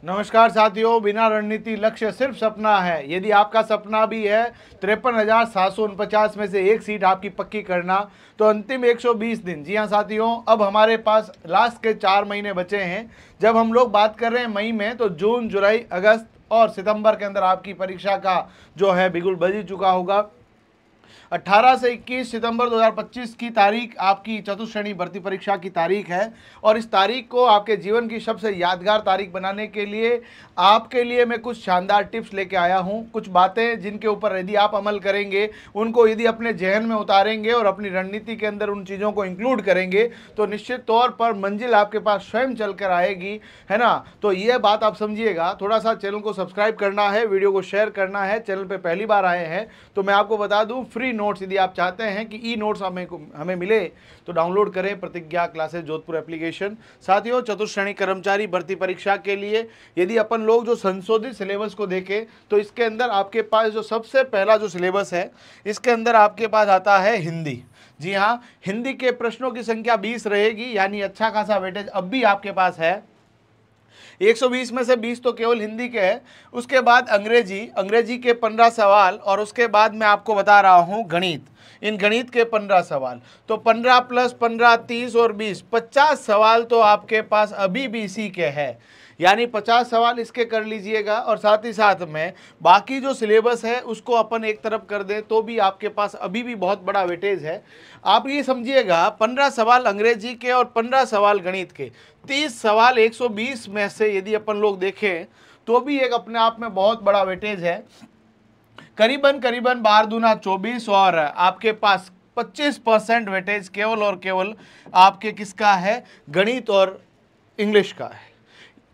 नमस्कार साथियों, बिना रणनीति लक्ष्य सिर्फ सपना है। यदि आपका सपना भी है 53,749 में से एक सीट आपकी पक्की करना, तो अंतिम 120 दिन, जी हाँ साथियों, अब हमारे पास लास्ट के 4 महीने बचे हैं। जब हम लोग बात कर रहे हैं मई में, तो जून, जुलाई, अगस्त और सितंबर के अंदर आपकी परीक्षा का जो है बिल्कुल बज ही चुका होगा। 18 से 21 सितंबर 2025 की तारीख आपकी चतुर्थ श्रेणी भर्ती परीक्षा की तारीख है। और इस तारीख को आपके जीवन की सबसे यादगार तारीख बनाने के लिए आपके लिए मैं कुछ शानदार टिप्स लेके आया हूं। कुछ बातें जिनके ऊपर यदि आप अमल करेंगे, उनको यदि अपने जहन में उतारेंगे और अपनी रणनीति के अंदर उन चीज़ों को इंक्लूड करेंगे, तो निश्चित तौर पर मंजिल आपके पास स्वयं चल कर आएगी, है ना। तो ये बात आप समझिएगा। थोड़ा सा चैनल को सब्सक्राइब करना है, वीडियो को शेयर करना है। चैनल पर पहली बार आए हैं तो मैं आपको बता दूं, फ्री नोट्स यदि आप चाहते हैं कि ई नोट्स हमें मिले, तो डाउनलोड करें प्रतिज्ञा क्लासेस जोधपुर एप्लीकेशन। साथियों, चतुर्थ श्रेणी कर्मचारी भर्ती परीक्षा के लिए यदि अपन लोग जो संशोधित सिलेबस को देखें, तो इसके अंदर आपके पास जो सबसे पहला जो सिलेबस है, इसके अंदर आपके पास आता है हिंदी। जी हाँ, हिंदी के प्रश्नों की संख्या 20 रहेगी, यानी अच्छा खासा वेटेज अब भी आपके पास है। 120 में से 20 तो केवल हिंदी के हैं। उसके बाद अंग्रेजी के 15 सवाल, और उसके बाद मैं आपको बता रहा हूँ गणित। इन गणित के 15 सवाल, तो 15 + 15 30 और 20 50 सवाल तो आपके पास अभी भी इसी के हैं, यानी 50 सवाल इसके कर लीजिएगा। और साथ ही साथ में बाकी जो सिलेबस है उसको अपन एक तरफ कर दें, तो भी आपके पास अभी भी बहुत बड़ा वेटेज है। आप ये समझिएगा, 15 सवाल अंग्रेजी के और 15 सवाल गणित के, 30 सवाल 120 में से यदि अपन लोग देखें, तो भी एक अपने आप में बहुत बड़ा वेटेज है। करीबन 12 दूना 24, और आपके पास 25% वेटेज केवल और केवल आपके किसका है, गणित और इंग्लिश का है।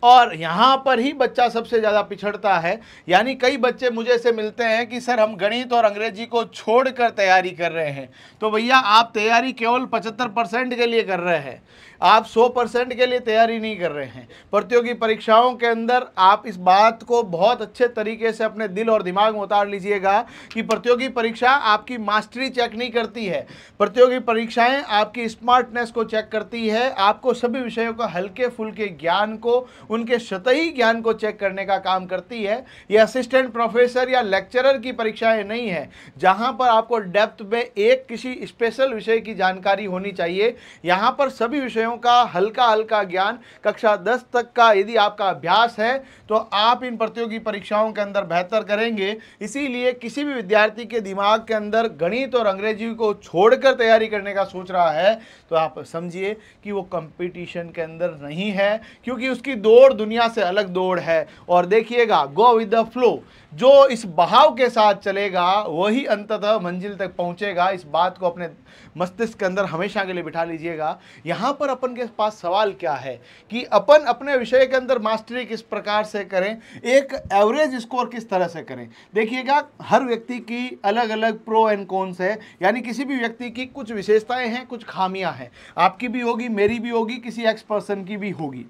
और यहाँ पर ही बच्चा सबसे ज़्यादा पिछड़ता है। यानी कई बच्चे मुझे ऐसे मिलते हैं कि सर हम गणित और अंग्रेजी को छोड़कर तैयारी कर रहे हैं। तो भैया, आप तैयारी केवल 75% के लिए कर रहे हैं, आप 100% के लिए तैयारी नहीं कर रहे हैं। प्रतियोगी परीक्षाओं के अंदर आप इस बात को बहुत अच्छे तरीके से अपने दिल और दिमाग में उतार लीजिएगा कि प्रतियोगी परीक्षा आपकी मास्टरी चेक नहीं करती है। प्रतियोगी परीक्षाएं आपकी स्मार्टनेस को चेक करती है, आपको सभी विषयों का हल्के फुल्के ज्ञान को, उनके सतही ज्ञान को चेक करने का काम करती है। ये असिस्टेंट प्रोफेसर या लेक्चरर की परीक्षाएं नहीं है, जहां पर आपको डेप्थ में एक किसी स्पेशल विषय की जानकारी होनी चाहिए। यहां पर सभी विषयों का हल्का हल्का ज्ञान, कक्षा 10 तक का यदि आपका अभ्यास है, तो आप इन प्रतियोगी परीक्षाओं के अंदर बेहतर करेंगे। इसीलिए किसी भी विद्यार्थी के दिमाग के अंदर गणित और अंग्रेजी को छोड़कर तैयारी करने का सोच रहा है, तो आप समझिए कि वो कंपटीशन के अंदर नहीं है, क्योंकि उसकी दौड़ दुनिया से अलग दौड़ है। और देखिएगा, गो विद द फ्लो, जो इस बहाव के साथ चलेगा वही अंततः मंजिल तक पहुंचेगा। इस बात को अपने मस्तिष्क के अंदर हमेशा के लिए बिठा लीजिएगा। यहाँ पर अपन के पास सवाल क्या है कि अपन अपने विषय के अंदर मास्टरी किस प्रकार से करें, एक एवरेज स्कोर किस तरह से करें। देखिएगा, हर व्यक्ति की अलग अलग प्रो एंड कॉन्स है, यानी किसी भी व्यक्ति की कुछ विशेषताएं हैं, कुछ खामियां हैं। आपकी भी होगी, मेरी भी होगी, किसी एक्स पर्सन की भी होगी।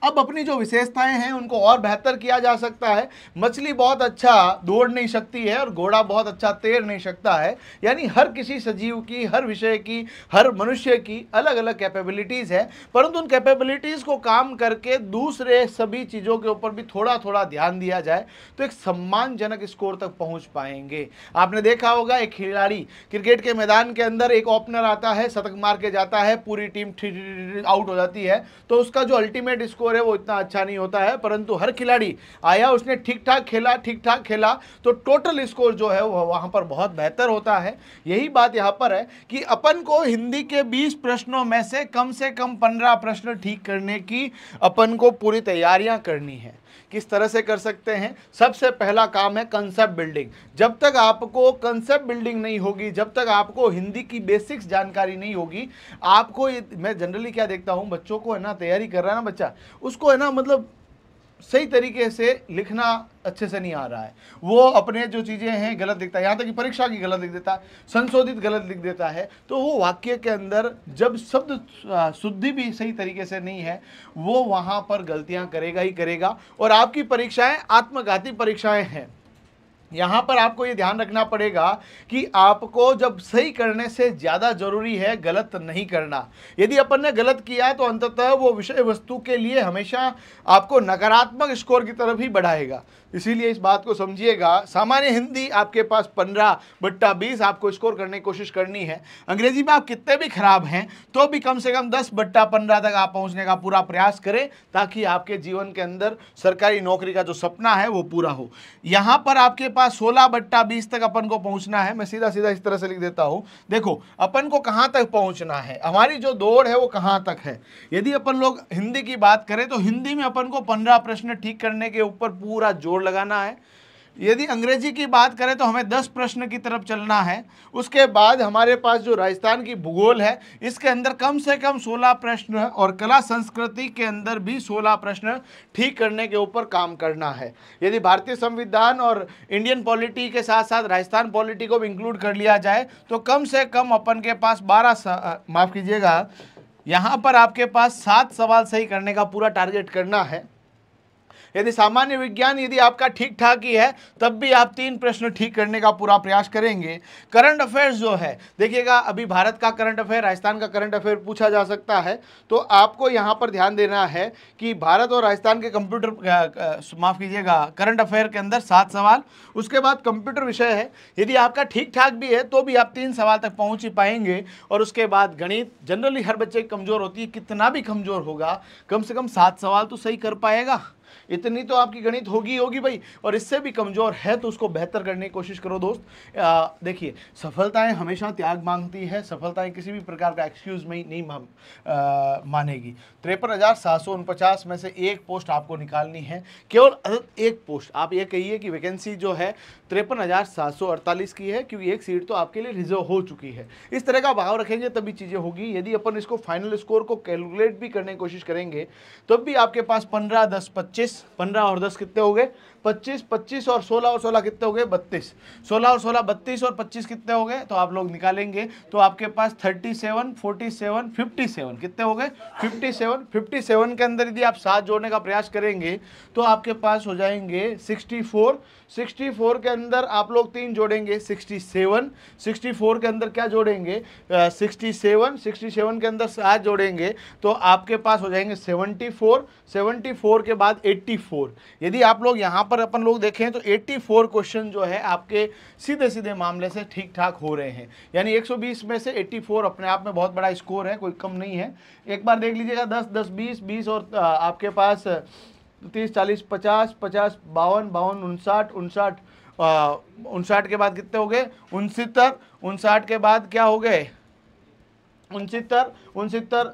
अब अपनी जो विशेषताएं हैं उनको और बेहतर किया जा सकता है। मछली बहुत अच्छा दौड़ नहीं सकती है और घोड़ा बहुत अच्छा तैर नहीं सकता है। यानी हर किसी सजीव की, हर विषय की, हर मनुष्य की अलग अलग कैपेबिलिटीज़ है, परंतु उन कैपेबिलिटीज़ को काम करके दूसरे सभी चीज़ों के ऊपर भी थोड़ा थोड़ा ध्यान दिया जाए, तो एक सम्मानजनक स्कोर तक पहुंच पाएंगे। आपने देखा होगा, एक खिलाड़ी क्रिकेट के मैदान के अंदर, एक ओपनर आता है, शतक मार के जाता है, पूरी टीम आउट हो जाती है, तो उसका जो अल्टीमेट स्कोर है वो इतना अच्छा नहीं होता है। परंतु हर खिलाड़ी आया, उसने ठीक ठाक खेला, तो टोटल स्कोर जो है वो वहां पर बहुत बेहतर होता है। यही बात यहां पर है कि अपन को हिंदी के 20 प्रश्नों में से कम 15 प्रश्न ठीक करने की अपन को पूरी तैयारियां करनी है। किस तरह से कर सकते हैं? सबसे पहला काम है कंसेप्ट बिल्डिंग। जब तक आपको कंसेप्ट बिल्डिंग नहीं होगी, जब तक आपको हिंदी की बेसिक्स जानकारी नहीं होगी, आपको मैं जनरली क्या देखता हूं, बच्चों को है ना, तैयारी कर रहा है ना बच्चा, उसको है ना, मतलब सही तरीके से लिखना अच्छे से नहीं आ रहा है, वो अपने जो चीज़ें हैं गलत लिखता है, यहाँ तक कि परीक्षा की गलत लिख देता है, संशोधित गलत लिख देता है। तो वो वाक्य के अंदर जब शब्द शुद्धि भी सही तरीके से नहीं है, वो वहाँ पर गलतियाँ करेगा ही करेगा। और आपकी परीक्षाएं आत्मघाती परीक्षाएं हैं। यहाँ पर आपको ये ध्यान रखना पड़ेगा कि आपको जब सही करने से ज़्यादा जरूरी है गलत नहीं करना। यदि अपन ने गलत किया तो अंततः वो विषय वस्तु के लिए हमेशा आपको नकारात्मक स्कोर की तरफ ही बढ़ाएगा। इसीलिए इस बात को समझिएगा। सामान्य हिंदी आपके पास 15/20 आपको स्कोर करने की कोशिश करनी है। अंग्रेजी में आप कितने भी खराब हैं तो भी कम से कम 10/15 तक आप पहुंचने का पूरा प्रयास करें, ताकि आपके जीवन के अंदर सरकारी नौकरी का जो सपना है वो पूरा हो। यहाँ पर आपके पास 16/20 तक अपन को पहुंचना है। मैं सीधा सीधा इस तरह से लिख देता हूँ। देखो अपन को कहाँ तक पहुंचना है, हमारी जो दौड़ है वो कहाँ तक है। यदि अपन लोग हिंदी की बात करें तो हिंदी में अपन को 15 प्रश्न ठीक करने के ऊपर पूरा जोर लगाना है। यदि अंग्रेजी की बात करें तो हमें 10 प्रश्न की तरफ चलना है। उसके बाद हमारे पास जो राजस्थान की भूगोल है इसके अंदर कम से कम 16 प्रश्न और कला संस्कृति के अंदर भी 16 प्रश्न ठीक करने के ऊपर काम करना है। यदि भारतीय संविधान और इंडियन पॉलिटी के साथ साथ राजस्थान पॉलिटी को भी इंक्लूड कर लिया जाए तो कम से कम अपन के पास 12 माफ़ कीजिएगा, यहाँ पर आपके पास 7 सवाल सही करने का पूरा टारगेट करना है। यदि सामान्य विज्ञान यदि आपका ठीक ठाक ही है तब भी आप 3 प्रश्न ठीक करने का पूरा प्रयास करेंगे। करंट अफेयर्स जो है देखिएगा, अभी भारत का करंट अफेयर, राजस्थान का करंट अफेयर पूछा जा सकता है, तो आपको यहाँ पर ध्यान देना है कि भारत और राजस्थान के कंप्यूटर माफ़ कीजिएगा करंट अफेयर के अंदर 7 सवाल। उसके बाद कंप्यूटर विषय है, यदि आपका ठीक ठाक भी है तो भी आप 3 सवाल तक पहुँच ही पाएंगे। और उसके बाद गणित, जनरली हर बच्चे की कमज़ोर होती है, कितना भी कमज़ोर होगा कम से कम 7 सवाल तो सही कर पाएगा। इतनी तो आपकी गणित होगी भाई, और इससे भी कमज़ोर है तो उसको बेहतर करने की कोशिश करो दोस्त। देखिए, सफलताएं हमेशा त्याग मांगती है, सफलताएं किसी भी प्रकार का एक्सक्यूज़ में नहीं मानेगी। 53,749 में से एक पोस्ट आपको निकालनी है, केवल एक पोस्ट। आप ये कहिए कि वैकेंसी जो है 53,748 की है, क्योंकि एक सीट तो आपके लिए रिजर्व हो चुकी है। इस तरह का भाव रखेंगे तभी चीज़ें होगी। यदि अपन इसको फाइनल स्कोर को कैलकुलेट भी करने की कोशिश करेंगे तब भी आपके पास 15, 10, 25, 15 और 10 कितने हो गए 25, 25 और 16 कितने हो गए 32, 16 और 16 32 और 25 कितने हो गए, तो आप लोग निकालेंगे तो आपके पास 37, 47, 57 कितने हो गए 57 के अंदर यदि आप 7 जोड़ने का प्रयास करेंगे तो आपके पास हो जाएंगे 64 के अंदर आप लोग 3 जोड़ेंगे 64 के अंदर क्या जोड़ेंगे 67 के अंदर 7 जोड़ेंगे तो आपके पास हो जाएंगे 74 के बाद 84। यदि आप लोग यहाँ पर अपन लोग देखें तो 84 क्वेश्चन जो है आपके सीधे सीधे मामले से ठीक ठाक हो रहे हैं। यानी 120 में से 84 अपने आप में बहुत बड़ा स्कोर है, कोई कम नहीं है। एक बार देख लीजिएगा 10, 10, 20 और आपके पास 30, 40, 50, 52, 59 के बाद कितने हो गए 59 के बाद क्या हो गए 69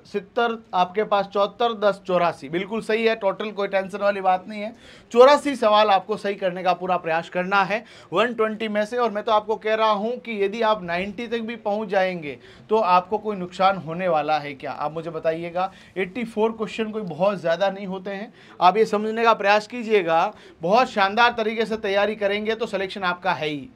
70 आपके पास 74, 10, 84 बिल्कुल सही है। टोटल कोई टेंशन वाली बात नहीं है। 84 सवाल आपको सही करने का पूरा प्रयास करना है 120 में से। और मैं तो आपको कह रहा हूं कि यदि आप 90 तक भी पहुंच जाएंगे तो आपको कोई नुकसान होने वाला है क्या, आप मुझे बताइएगा। 84 क्वेश्चन कोई बहुत ज़्यादा नहीं होते हैं, आप ये समझने का प्रयास कीजिएगा। बहुत शानदार तरीके से तैयारी करेंगे तो सिलेक्शन आपका है ही।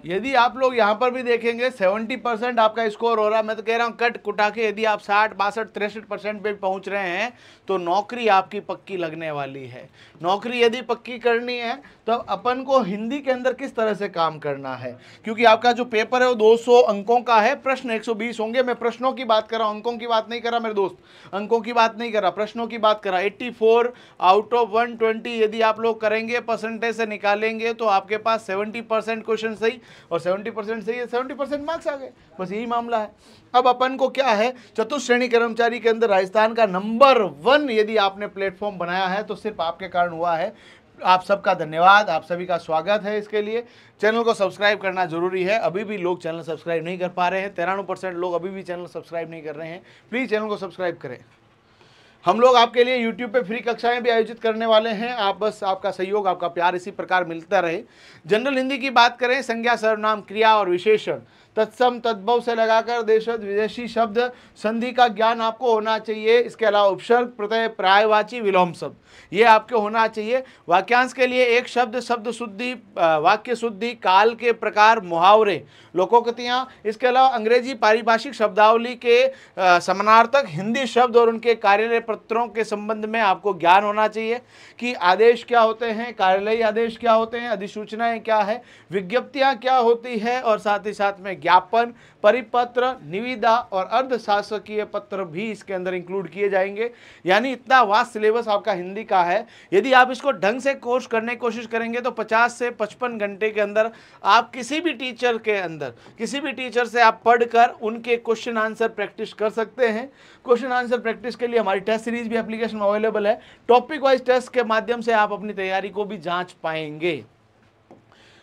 यदि आप लोग यहाँ पर भी देखेंगे 70% आपका स्कोर हो रहा है, मैं तो कह रहा हूँ कट कुटा के यदि आप 60, 62, 63% पे पहुँच रहे हैं तो नौकरी आपकी पक्की लगने वाली है। नौकरी यदि पक्की करनी है तो अपन को हिंदी के अंदर किस तरह से काम करना है, क्योंकि आपका जो पेपर है वो 200 अंकों का है, प्रश्न 120 होंगे। मैं प्रश्नों की बात कर रहा हूँ, अंकों की बात नहीं कर रहा मेरे दोस्त, अंकों की बात नहीं कर रहा, प्रश्नों की बात कर रहा। 84 आउट ऑफ 120 यदि आप लोग करेंगे, परसेंटेज से निकालेंगे तो आपके पास 70% क्वेश्चन सही और 70% सही है, 70% मार्क्स आ गए। बस यही मामला है। अब अपन को क्या है, चतुश्रेणी कर्मचारी के अंदर राजस्थान का नंबर 1 यदि आपने प्लेटफॉर्म बनाया है तो सिर्फ आपके कारण हुआ है। आप सबका धन्यवाद, आप सभी का स्वागत है। इसके लिए चैनल को सब्सक्राइब करना जरूरी है। अभी भी लोग चैनल सब्सक्राइब नहीं कर पा रहे हैं, 93% लोग अभी भी चैनल सब्सक्राइब नहीं कर रहे हैं। प्लीज़ चैनल को सब्सक्राइब करें। हम लोग आपके लिए YouTube पे फ्री कक्षाएं भी आयोजित करने वाले हैं। आप बस आपका सहयोग, आपका प्यार इसी प्रकार मिलता रहे। जनरल हिंदी की बात करें, संज्ञा, सर्वनाम, क्रिया और विशेषण तत्सम तद्भव से लगाकर देशज विदेशी शब्द संधि का ज्ञान आपको होना चाहिए। इसके अलावा उपसर्ग प्रत्यय पर्यायवाची विलोम शब्द ये आपके होना चाहिए। वाक्यांश के लिए एक शब्द, शब्द शुद्धि, वाक्य शुद्धि, काल के प्रकार, मुहावरे, लोकोक्तियाँ। इसके अलावा अंग्रेजी पारिभाषिक शब्दावली के समानार्थक हिंदी शब्द और उनके कार्यालय पत्रों के संबंध में आपको ज्ञान होना चाहिए कि आदेश क्या होते हैं, कार्यालयी आदेश क्या होते हैं, अधिसूचनाएं क्या है, विज्ञप्तियां क्या होती है, और साथ ही साथ में ज्ञापन, परिपत्र, निविदा और अर्धशासकीय पत्र भी इसके अंदर इंक्लूड किए जाएंगे। यानी इतना वास्ट सिलेबस आपका हिंदी का है। यदि आप इसको ढंग से कोर्स करने की कोशिश करेंगे तो 50 से 55 घंटे के अंदर आप किसी भी टीचर के अंदर, किसी भी टीचर से आप पढ़कर उनके क्वेश्चन आंसर प्रैक्टिस कर सकते हैं। क्वेश्चन आंसर प्रैक्टिस के लिए हमारी टेस्ट सीरीज भी एप्लीकेशन में अवेलेबल है। टॉपिक वाइज टेस्ट के माध्यम से आप अपनी तैयारी को भी जांच पाएंगे।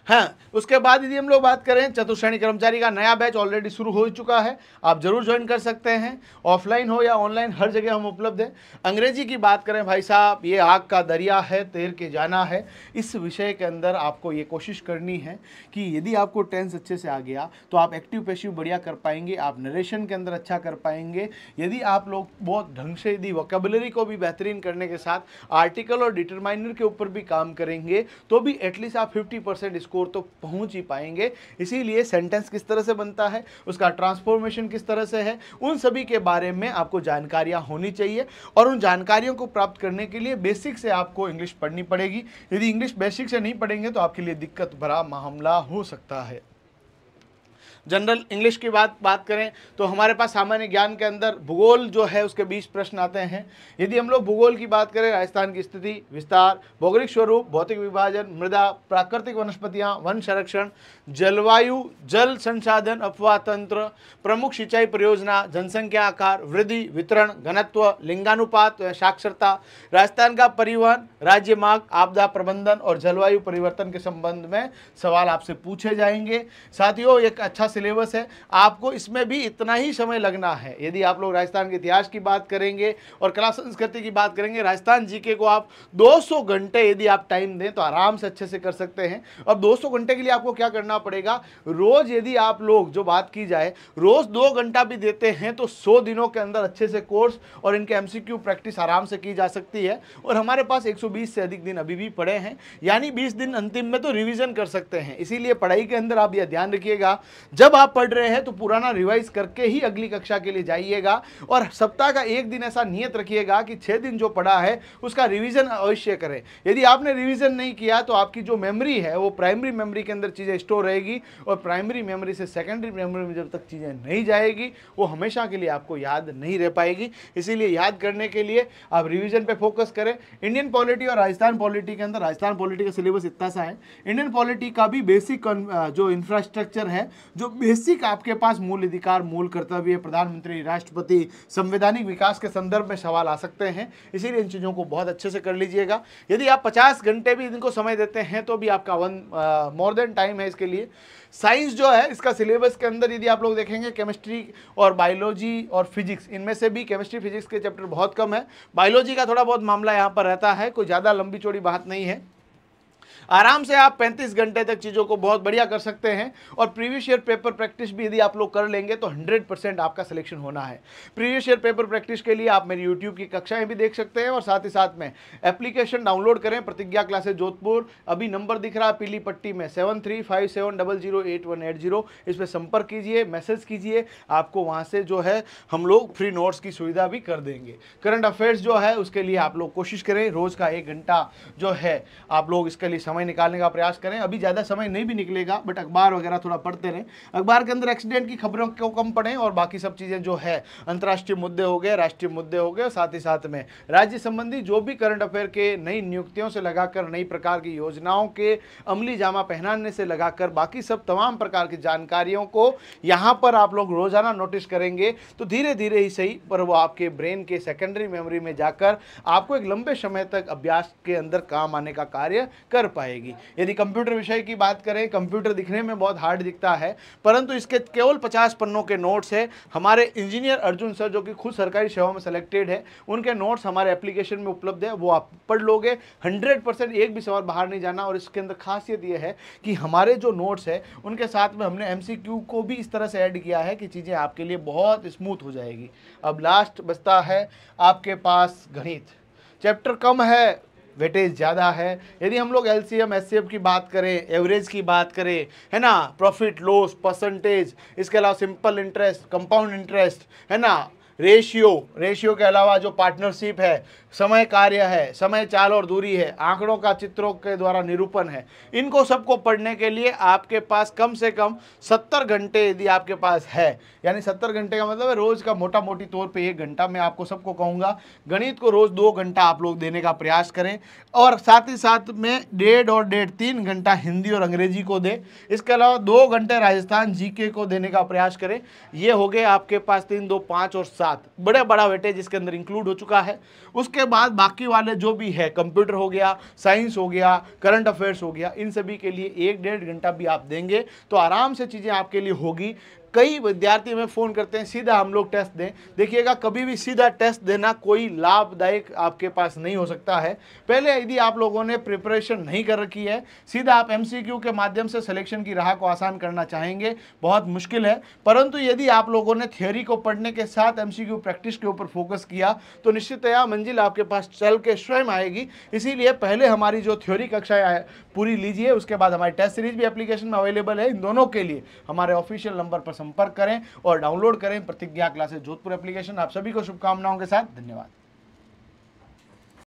हाँ, उसके बाद यदि हम लोग बात करें, चतुश्रेणी कर्मचारी का नया बैच ऑलरेडी शुरू हो चुका है, आप जरूर ज्वाइन कर सकते हैं। ऑफलाइन हो या ऑनलाइन हर जगह हम उपलब्ध हैं। अंग्रेजी की बात करें भाई साहब, ये आग का दरिया है, तैर के जाना है। इस विषय के अंदर आपको ये कोशिश करनी है कि यदि आपको टेंस अच्छे से आ गया तो आप एक्टिव पैसिव बढ़िया कर पाएंगे, आप नरेशन के अंदर अच्छा कर पाएंगे। यदि आप लोग बहुत ढंग से यदि वोकेबुलरी को भी बेहतरीन करने के साथ आर्टिकल और डिटरमाइनर के ऊपर भी काम करेंगे तो भी एटलीस्ट आप 50% स्कोर तो पहुंच ही पाएंगे। इसीलिए सेंटेंस किस तरह से बनता है, उसका ट्रांसफॉर्मेशन किस तरह से है, उन सभी के बारे में आपको जानकारियां होनी चाहिए। और उन जानकारियों को प्राप्त करने के लिए बेसिक से आपको इंग्लिश पढ़नी पड़ेगी। यदि इंग्लिश बेसिक से नहीं पढ़ेंगे तो आपके लिए दिक्कत भरा मामला हो सकता है। जनरल इंग्लिश की बात करें तो हमारे पास सामान्य ज्ञान के अंदर भूगोल जो है उसके 20 प्रश्न आते हैं। यदि हम लोग भूगोल की बात करें, राजस्थान की स्थिति, विस्तार, भौगोलिक स्वरूप, भौतिक विभाजन, मृदा, प्राकृतिक वनस्पतियां, वन संरक्षण, जलवायु, जल संसाधन, अफवाह तंत्र, प्रमुख सिंचाई परियोजना, जनसंख्या आकार, वृद्धि, वितरण, घनत्व, लिंगानुपात, साक्षरता, राजस्थान का परिवहन, राज्य मार्ग, आपदा प्रबंधन और जलवायु परिवर्तन के संबंध में सवाल आपसे पूछे जाएंगे। साथियों, एक अच्छा सिलेबस है, आपको इसमें भी इतना ही समय लगना है। यदि आप लोग राजस्थान के इतिहास की बात करेंगे और कला संस्कृति की बात करेंगे, राजस्थान जीके को आप 200 घंटे यदि आप टाइम दें तो आराम से अच्छे से कर सकते हैं। और 200 घंटे के लिए आपको क्या करना पड़ेगा, रोज यदि आप लोग जो बात की जाए रोज 2 घंटा भी देते हैं तो 100 दिनों के अंदर अच्छे से कोर्स और इनके एमसीक्यू प्रैक्टिस आराम से की जा सकती है। और हमारे पास 120 से अधिक दिन अभी भी पड़े हैं, यानी 20 दिन अंतिम में तो रिवीजन कर सकते हैं। इसीलिए पढ़ाई के अंदर आप यह ध्यान रखिएगा, जब आप पढ़ रहे हैं तो पुराना रिवाइज करके ही अगली कक्षा के लिए जाइएगा। और सप्ताह का एक दिन ऐसा नियत रखिएगा कि 6 दिन जो पढ़ा है उसका रिवीजन अवश्य करें। यदि आपने रिवीजन नहीं किया तो आपकी जो मेमोरी है वो प्राइमरी मेमोरी के अंदर चीज़ें स्टोर रहेगी और प्राइमरी मेमोरी से सेकेंडरी मेमोरी में जब तक चीज़ें नहीं जाएगी वो हमेशा के लिए आपको याद नहीं रह पाएगी। इसीलिए याद करने के लिए आप रिवीजन पे फोकस करें। इंडियन पॉलिटी और राजस्थान पॉलिटी के अंदर, राजस्थान पॉलिटी का सिलेबस इतना सा है, इंडियन पॉलिटी का भी बेसिक जो इंफ्रास्ट्रक्चर है, जो बेसिक आपके पास मूल अधिकार, मूल कर्तव्य, प्रधानमंत्री, राष्ट्रपति, संवैधानिक विकास के संदर्भ में सवाल आ सकते हैं। इसीलिए इन चीज़ों को बहुत अच्छे से कर लीजिएगा। यदि आप 50 घंटे भी इनको समय देते हैं तो भी आपका मोर देन टाइम है इसके लिए। साइंस जो है इसका सिलेबस के अंदर यदि आप लोग देखेंगे, केमिस्ट्री और बायोलॉजी और फिजिक्स, इनमें से भी केमिस्ट्री फिजिक्स के चैप्टर बहुत कम है। बायोलॉजी का थोड़ा बहुत मामला यहाँ पर रहता है, कोई ज़्यादा लंबी चौड़ी बात नहीं है। आराम से आप 35 घंटे तक चीज़ों को बहुत बढ़िया कर सकते हैं। और प्रीवियस ईयर पेपर प्रैक्टिस भी यदि आप लोग कर लेंगे तो 100% आपका सिलेक्शन होना है। प्रीवियस ईयर पेपर प्रैक्टिस के लिए आप मेरी यूट्यूब की कक्षाएं भी देख सकते हैं और साथ ही साथ में एप्लीकेशन डाउनलोड करें, प्रतिज्ञा क्लासेस जोधपुर। अभी नंबर दिख रहा है पीली पट्टी में 7357008180, इस पर संपर्क कीजिए, मैसेज कीजिए, आपको वहाँ से जो है हम लोग फ्री नोट्स की सुविधा भी कर देंगे। करंट अफेयर्स जो है उसके लिए आप लोग कोशिश करें रोज़ का 1 घंटा जो है आप लोग इसके लिए समय निकालने का प्रयास करें। अभी ज़्यादा समय नहीं भी निकलेगा, बट अखबार वगैरह थोड़ा पढ़ते रहें। अखबार के अंदर एक्सीडेंट की खबरों को कम पढ़ें और बाकी सब चीज़ें जो है अंतर्राष्ट्रीय मुद्दे हो गए, राष्ट्रीय मुद्दे हो गए, साथ ही साथ में राज्य संबंधी जो भी करंट अफेयर के नई नियुक्तियों से लगाकर नई प्रकार की योजनाओं के अमली जामा पहनाने से लगाकर बाकी सब तमाम प्रकार की जानकारियों को यहाँ पर आप लोग रोजाना नोटिस करेंगे तो धीरे धीरे ही सही पर वो आपके ब्रेन के सेकेंडरी मेमोरी में जाकर आपको एक लंबे समय तक अभ्यास के अंदर काम आने का कार्य कर पाएगी। यदि कंप्यूटर विषय की बात करें, कंप्यूटर दिखने में बहुत हार्ड दिखता है, परंतु इसके केवल 50 पन्नों के नोट्स है। हमारे इंजीनियर अर्जुन सर जो कि खुद सरकारी सेवा में सेलेक्टेड है, उनके नोट्स हमारे एप्लीकेशन में उपलब्ध है, वो आप पढ़ लोगे। 100% एक भी सवाल बाहर नहीं जाना। और इसके अंदर खासियत ये है कि हमारे जो नोट्स है उनके साथ में हमने MCQ को भी इस तरह से ऐड किया है कि चीज़ें आपके लिए बहुत स्मूथ हो जाएगी। अब लास्ट बचता है आपके पास गणित। चैप्टर कम है, वेटेज ज़्यादा है। यदि हम लोग LCM SCF की बात करें, एवरेज की बात करें, है ना, प्रॉफिट लॉस, परसेंटेज, इसके अलावा सिंपल इंटरेस्ट, कंपाउंड इंटरेस्ट, है ना, रेशियो के अलावा जो पार्टनरशिप है, समय कार्य है, समय चाल और दूरी है, आंकड़ों का चित्रों के द्वारा निरूपण है, इनको सबको पढ़ने के लिए आपके पास कम से कम 70 घंटे यदि आपके पास है, यानी 70 घंटे का मतलब है रोज़ का मोटा मोटी तौर पे 1 घंटा। मैं आपको सबको कहूँगा गणित को रोज़ 2 घंटा आप लोग देने का प्रयास करें, और साथ ही साथ में 1.5 और 1.5 3 घंटा हिंदी और अंग्रेजी को दें। इसके अलावा 2 घंटे राजस्थान GK को देने का प्रयास करें। ये हो गए आपके पास 3, 2, 5 और 7 बड़ा वेटेज इसके अंदर इंक्लूड हो चुका है। उसके बाद बाकी वाले जो भी है, कंप्यूटर हो गया, साइंस हो गया, करंट अफेयर्स हो गया, इन सभी के लिए 1-1.5 घंटा भी आप देंगे तो आराम से चीज़ें आपके लिए होगी। कई विद्यार्थी हमें फ़ोन करते हैं सीधा हम लोग टेस्ट दें। देखिएगा, कभी भी सीधा टेस्ट देना कोई लाभदायक आपके पास नहीं हो सकता है। पहले यदि आप लोगों ने प्रिपरेशन नहीं कर रखी है, सीधा आप MCQ के माध्यम से सिलेक्शन की राह को आसान करना चाहेंगे, बहुत मुश्किल है। परंतु यदि आप लोगों ने थ्योरी को पढ़ने के साथ MCQ प्रैक्टिस के ऊपर फोकस किया तो निश्चितया मंजिल आपके पास चल के स्वयं आएगी। इसीलिए पहले हमारी जो थ्योरी कक्षाएँ पूरी लीजिए, उसके बाद हमारी टेस्ट सीरीज भी एप्लीकेशन में अवेलेबल है। इन दोनों के लिए हमारे ऑफिशियल नंबर पर संपर्क करें और डाउनलोड करें प्रतिज्ञा क्लासेस जोधपुर एप्लीकेशन। आप सभी को शुभकामनाओं के साथ धन्यवाद।